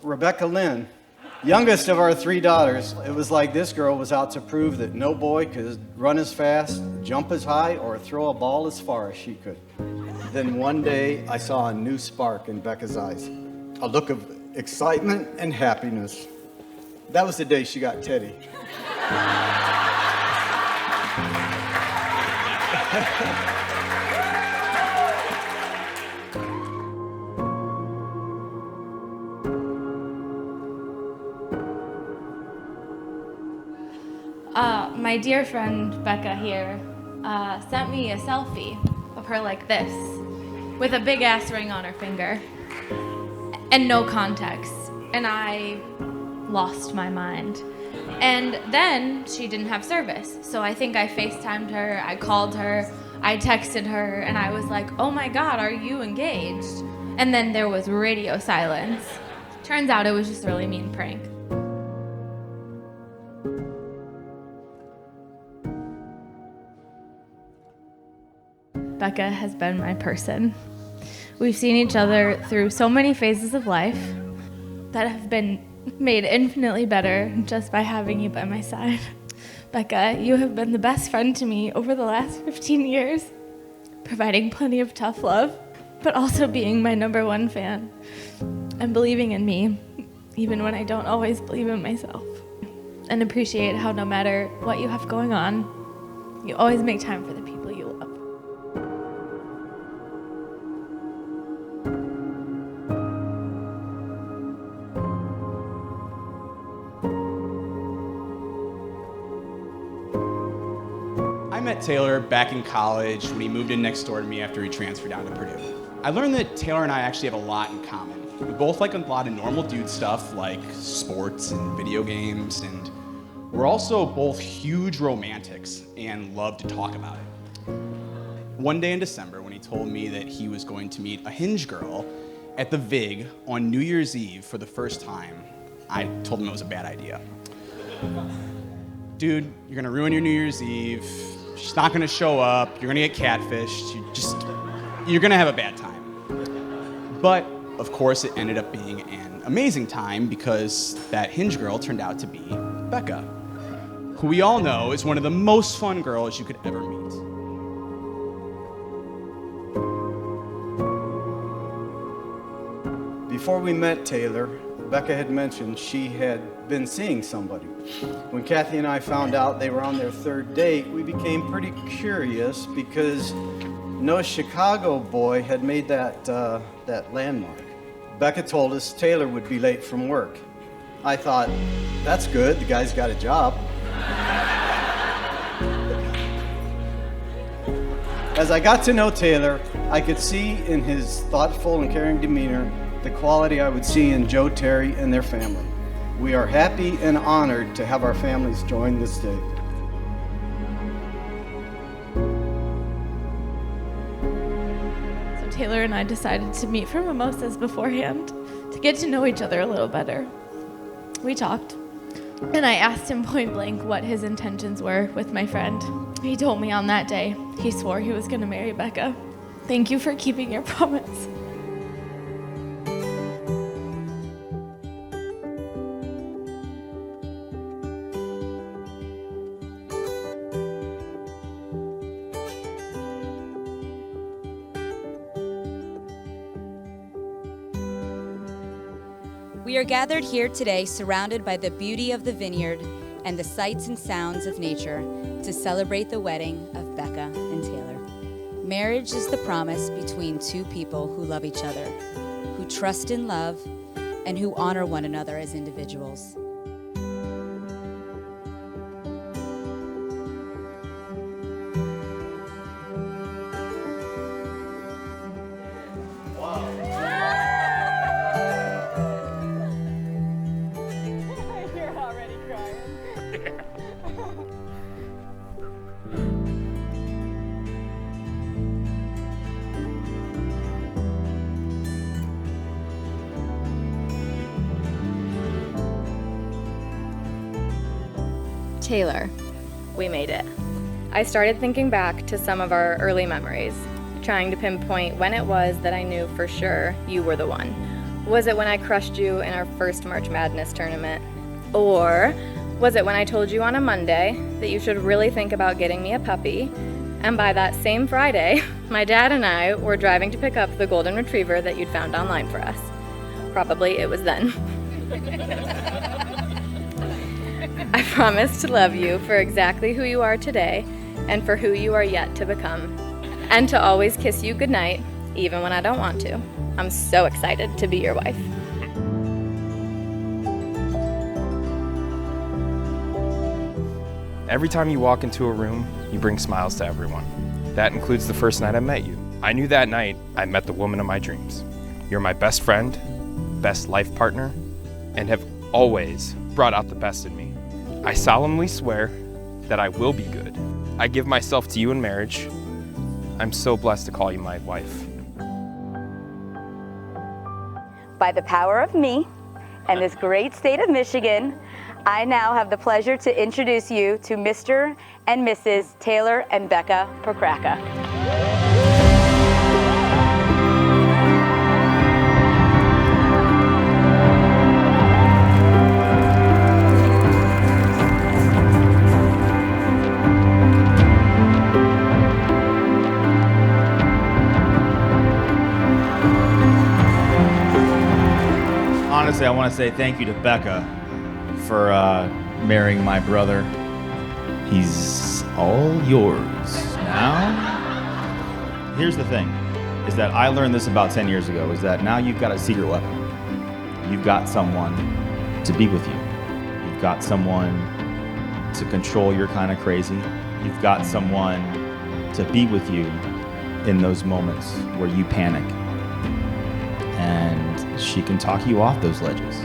Rebecca Lynn, youngest of our 3 daughters. It was like this girl was out to prove that no boy could run as fast, jump as high, or throw a ball as far as she could. Then one day, I saw a new spark in Becca's eyes, a look of excitement and happiness. That was the day she got Teddy. My dear friend Becca here sent me a selfie of her like this, with a big ass ring on her finger, and no context, and I lost my mind. And then she didn't have service, so I think I FaceTimed her, I called her, I texted her, and I was like, oh my God, are you engaged? And then there was radio silence. Turns out it was just a really mean prank. Becca has been my person. We've seen each other through so many phases of life that have been made infinitely better just by having you by my side. Becca, you have been the best friend to me over the last 15 years, providing plenty of tough love, but also being my #1 fan and believing in me, even when I don't always believe in myself. And appreciate how no matter what you have going on, you always make time for the people you love. I met Taylor back in college when he moved in next door to me after he transferred down to Purdue. I learned that Taylor and I actually have a lot in common. We both like a lot of normal dude stuff like sports and video games, and we're also both huge romantics and love to talk about it. One day in December when he told me that he was going to meet a Hinge girl at the Vig on New Year's Eve for the first time, I told him it was a bad idea. Dude, you're gonna ruin your New Year's Eve. She's not gonna show up. You're gonna get catfished. You're gonna have a bad time. But of course, it ended up being an amazing time because that Hinge girl turned out to be Becca, who we all know is one of the most fun girls you could ever meet. Before we met Taylor, Becca had mentioned she had been seeing somebody. When Kathy and I found out they were on their 3rd date, we became pretty curious because no Chicago boy had made that landmark. Becca told us Taylor would be late from work. I thought, that's good, the guy's got a job. As I got to know Taylor, I could see in his thoughtful and caring demeanor the quality I would see in Joe, Terry, and their family. We are happy and honored to have our families join this day. So Taylor and I decided to meet for mimosas beforehand to get to know each other a little better. We talked, and I asked him point blank what his intentions were with my friend. He told me on that day he swore he was going to marry Becca. Thank you for keeping your promise. We are gathered here today surrounded by the beauty of the vineyard and the sights and sounds of nature to celebrate the wedding of Becca and Taylor. Marriage is the promise between two people who love each other, who trust in love, and who honor one another as individuals. Taylor, we made it. I started thinking back to some of our early memories, trying to pinpoint when it was that I knew for sure you were the one. Was it when I crushed you in our first March Madness tournament? Or was it when I told you on a Monday that you should really think about getting me a puppy, and by that same Friday, my dad and I were driving to pick up the golden retriever that you'd found online for us? Probably it was then. I promise to love you for exactly who you are today and for who you are yet to become, and to always kiss you goodnight, even when I don't want to. I'm so excited to be your wife. Every time you walk into a room, you bring smiles to everyone. That includes the first night I met you. I knew that night I met the woman of my dreams. You're my best friend, best life partner, and have always brought out the best in me. I solemnly swear that I will be good. I give myself to you in marriage. I'm so blessed to call you my wife. By the power of me and this great state of Michigan, I now have the pleasure to introduce you to Mr. and Mrs. Taylor and Becca Pokraka. Honestly, I want to say thank you to Becca for marrying my brother. He's all yours now. Here's the thing, is that I learned this about 10 years ago, is that now you've got a secret weapon. You've got someone to be with you. You've got someone to control your kind of crazy. You've got someone to be with you in those moments where you panic. And she can talk you off those ledges.